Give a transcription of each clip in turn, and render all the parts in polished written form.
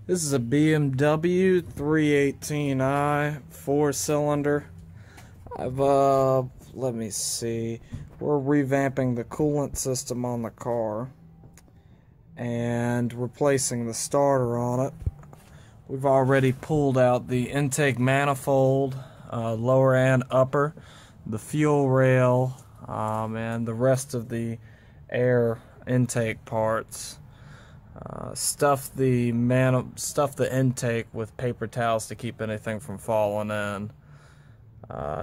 This is a BMW 318i 4-cylinder. Let me see. We're revamping the coolant system on the car and replacing the starter on it. We've already pulled out the intake manifold, lower and upper, the fuel rail, and the rest of the air intake parts. Stuff the intake with paper towels to keep anything from falling in.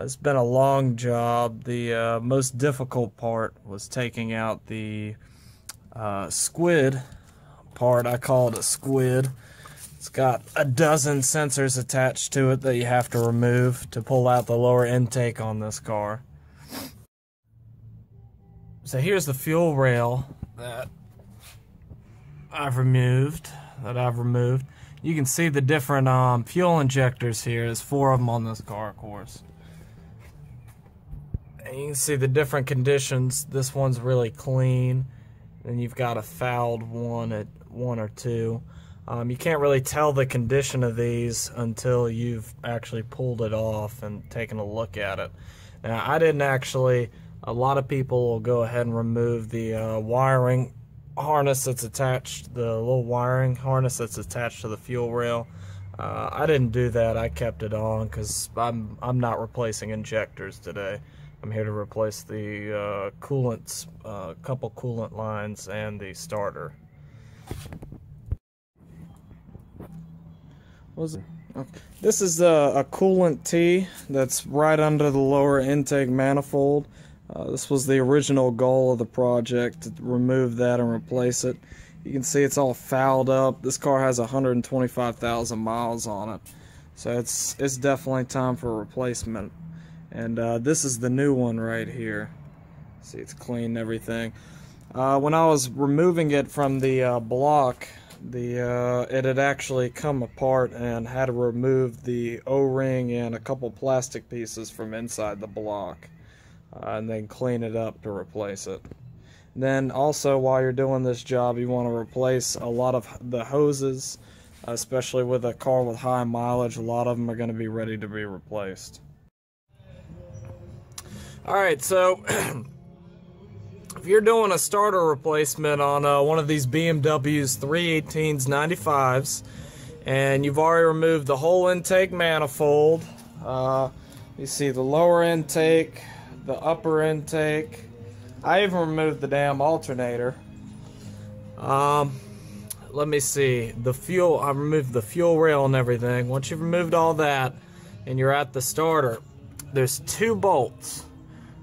It's been a long job. The most difficult part was taking out the squid part. I call it a squid. It's got a dozen sensors attached to it that you have to remove to pull out the lower intake on this car. So here's the fuel rail that I've removed. You can see the different fuel injectors here. There's 4 of them on this car, of course. And you can see the different conditions. This one's really clean. Then you've got a fouled one at 1 or 2. You can't really tell the condition of these until you've actually pulled it off and taken a look at it. Now, I didn't actually. A lot of people will go ahead and remove the wiring harness that's attached, the little wiring harness that's attached to the fuel rail. I didn't do that. I kept it on because I'm not replacing injectors today. I'm here to replace the coolants, couple coolant lines, and the starter. Okay. This is a coolant tee that's right under the lower intake manifold. This was the original goal of the project, to remove that and replace it. You can see it's all fouled up. This car has 125,000 miles on it, so it's definitely time for a replacement. And this is the new one right here. See, it's clean and everything. When I was removing it from the block, it had actually come apart and had to remove the O-ring and a couple plastic pieces from inside the block. And then clean it up to replace it. Then also, while you're doing this job, you want to replace a lot of the hoses, especially with a car with high mileage. A lot of them are going to be ready to be replaced. Alright, so if you're doing a starter replacement on one of these BMW's 318s 95s, and you've already removed the whole intake manifold, you see the lower intake, the upper intake. I even removed the damn alternator. Let me see. The fuel, I removed the fuel rail and everything. Once you've removed all that and you're at the starter, there's 2 bolts.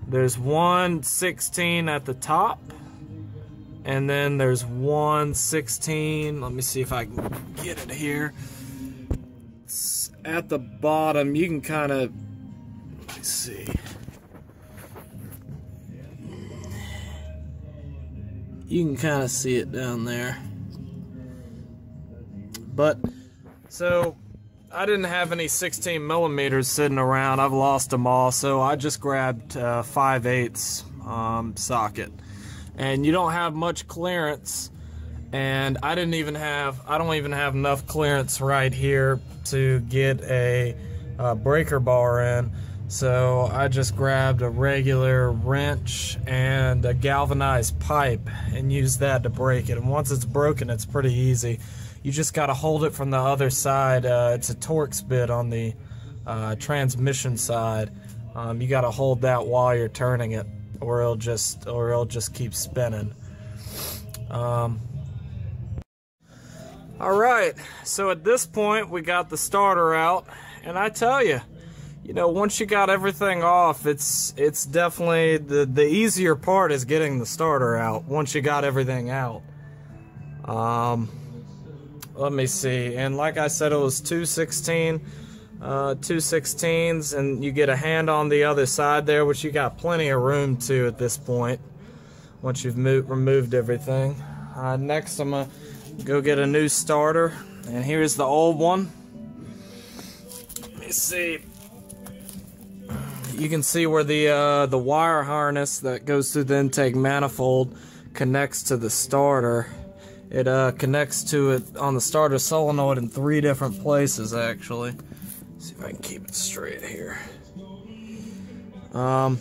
There's one 16 at the top, and then there's one 16. Let me see if I can get it here. It's at the bottom. You can kind of, let me see. You can kind of see it down there. But, so, I didn't have any 16 millimeters sitting around. I've lost them all, so I just grabbed 5/8 socket. And you don't have much clearance, and I don't even have enough clearance right here to get a breaker bar in. So I just grabbed a regular wrench and a galvanized pipe and used that to break it. And once it's broken, it's pretty easy. You just got to hold it from the other side. It's a Torx bit on the transmission side. You got to hold that while you're turning it, or it'll just keep spinning. All right. So at this point, we got the starter out, and I tell you, once you got everything off, it's definitely the easier part is getting the starter out. Once you got everything out. Let me see, and like I said, it was 216, 216s, and you get a hand on the other side there, which you got plenty of room to at this point, once you've removed everything. Next, I'm going to go get a new starter, and here's the old one. Let me see. You can see where the wire harness that goes through the intake manifold connects to the starter. It connects to it on the starter solenoid in 3 different places, actually. Let's see if I can keep it straight here. Let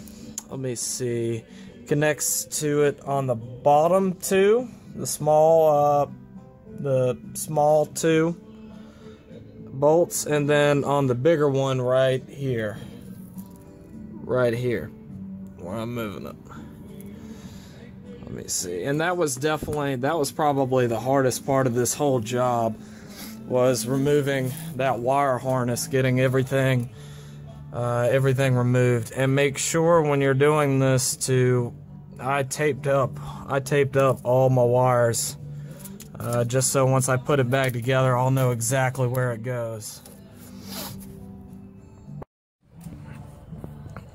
me see. Connects to it on the bottom 2, the small 2 bolts, and then on the bigger one right here, where I'm moving it. Let me see. And that was probably the hardest part of this whole job, was removing that wire harness, getting everything removed. And make sure when you're doing this I taped up all my wires, just so once I put it back together, I'll know exactly where it goes.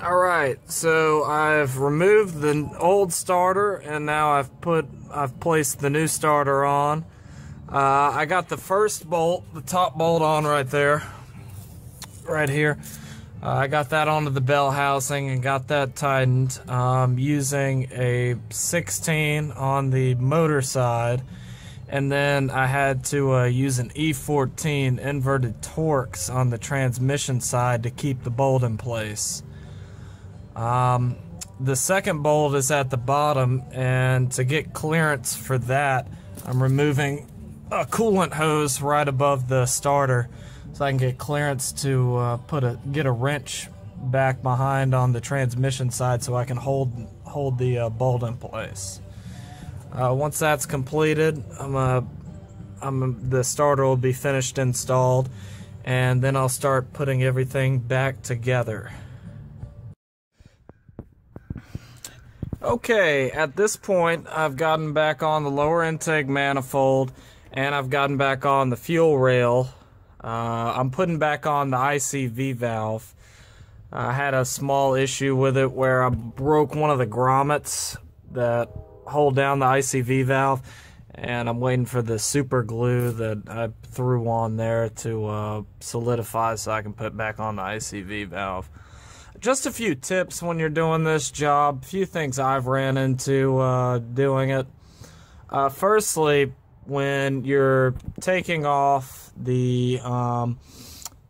Alright, so I've removed the old starter, and now I've placed the new starter on. I got the first bolt, the top bolt, on right there, right here. I got that onto the bell housing and got that tightened using a 16 on the motor side, and then I had to use an E14 inverted Torx on the transmission side to keep the bolt in place. The second bolt is at the bottom, and to get clearance for that, I'm removing a coolant hose right above the starter so I can get clearance to get a wrench back behind on the transmission side so I can hold the bolt in place. Once that's completed, the starter will be finished installed, and then I'll start putting everything back together. Okay, at this point, I've gotten back on the lower intake manifold, and I've gotten back on the fuel rail. I'm putting back on the ICV valve. I had a small issue with it where I broke one of the grommets that hold down the ICV valve, and I'm waiting for the super glue that I threw on there to solidify so I can put back on the ICV valve. Just a few tips when you're doing this job, a few things I've ran into doing it. Firstly, when you're taking off the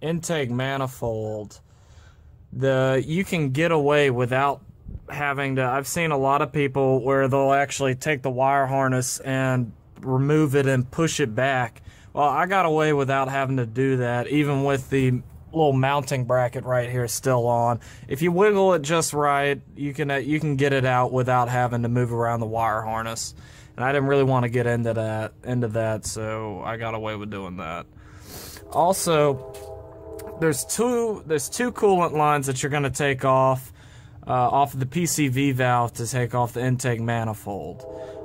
intake manifold, you can get away without having to. I've seen a lot of people where they'll actually take the wire harness and remove it and push it back. Well, I got away without having to do that, even with the little mounting bracket right here still on. If you wiggle it just right, you can get it out without having to move around the wire harness. And I didn't really want to get into that, so I got away with doing that. Also, there's two coolant lines that you're going to take off of the PCV valve to take off the intake manifold.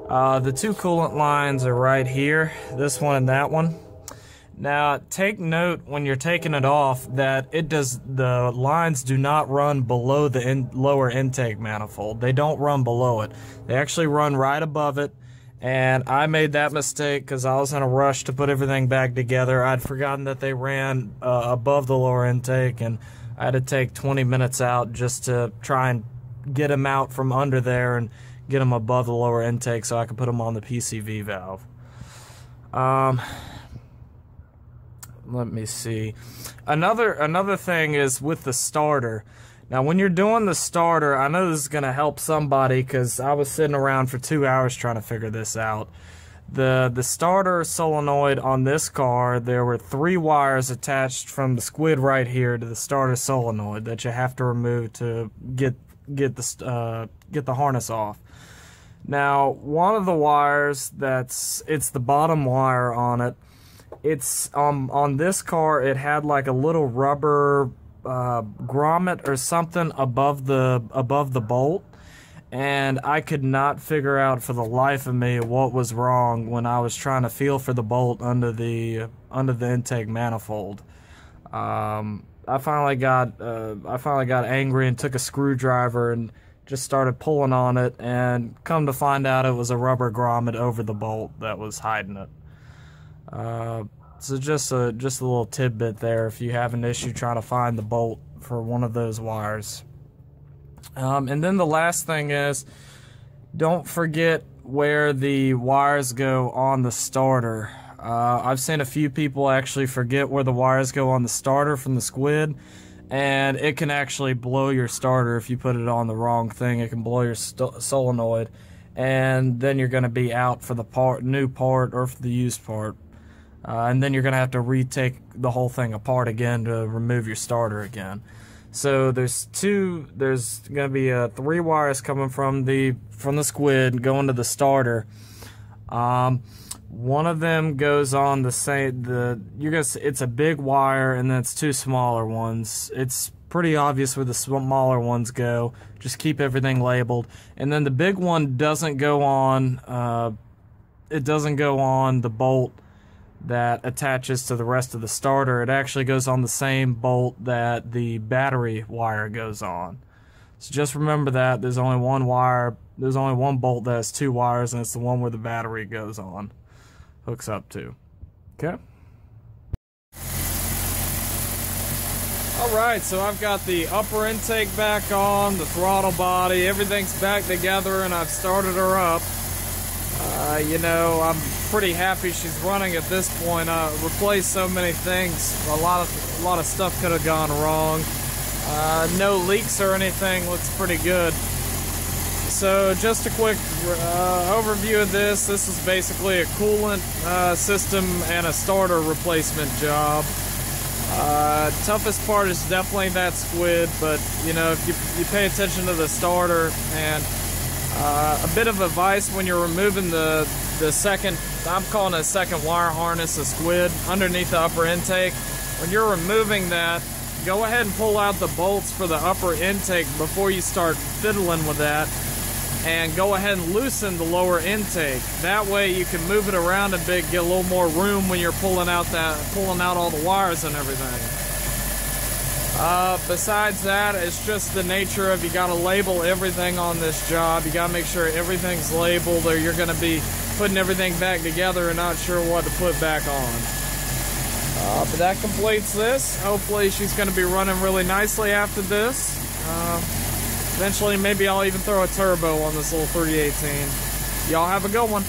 The 2 coolant lines are right here, this one and that one. Now, take note when you're taking it off that the lines do not run below the lower intake manifold. They don't run below it. They actually run right above it. And I made that mistake because I was in a rush to put everything back together. I'd forgotten that they ran above the lower intake, and I had to take 20 minutes out just to try and get them out from under there and get them above the lower intake so I could put them on the PCV valve. Let me see. Another thing is with the starter. Now, when you're doing the starter, I know this is going to help somebody because I was sitting around for 2 hours trying to figure this out. The starter solenoid on this car, there were 3 wires attached from the squid right here to the starter solenoid that you have to remove to get the harness off. Now, one of the wires it's the bottom wire on it. It's on this car, it had like a little rubber grommet or something above the bolt, and I could not figure out for the life of me what was wrong when I was trying to feel for the bolt under the intake manifold. I finally got angry and took a screwdriver and just started pulling on it, and come to find out it was a rubber grommet over the bolt that was hiding it. So just a little tidbit there if you have an issue trying to find the bolt for one of those wires. And then the last thing is, don't forget where the wires go on the starter. I've seen a few people actually forget where the wires go on the starter from the squid, and it can actually blow your starter if you put it on the wrong thing. It can blow your solenoid, and then you're going to be out for the new part or for the used part. And then you're going to have to retake the whole thing apart again to remove your starter again. So there's going to be 3 wires coming from the squid going to the starter. One of them goes on it's a big wire, and then it's 2 smaller ones. It's pretty obvious where the smaller ones go. Just keep everything labeled. And then the big one doesn't go on. It doesn't go on the bolt that attaches to the rest of the starter. It actually goes on the same bolt that the battery wire goes on. So just remember that there's only one bolt that has 2 wires, and it's the one where the battery goes on, hooks up to. Okay. Alright, so I've got the upper intake back on, the throttle body, everything's back together, and I've started her up. You know, I'm pretty happy she's running at this point. I replaced so many things. A lot of stuff could have gone wrong. No leaks or anything. Looks pretty good. So just a quick overview of this. This is basically a coolant system and a starter replacement job. Toughest part is definitely that squid, but you know, if you pay attention to the starter, and a bit of advice when you're removing the second, I'm calling it a second wire harness, a squid, underneath the upper intake. When you're removing that, go ahead and pull out the bolts for the upper intake before you start fiddling with that, and go ahead and loosen the lower intake. That way you can move it around a bit, get a little more room when you're pulling out all the wires and everything. Besides that, it's just the nature of, you got to label everything on this job. You got to make sure everything's labeled, or you're going to be putting everything back together and not sure what to put back on. But that completes this. Hopefully she's going to be running really nicely after this. Eventually maybe I'll even throw a turbo on this little 318. Y'all have a good one.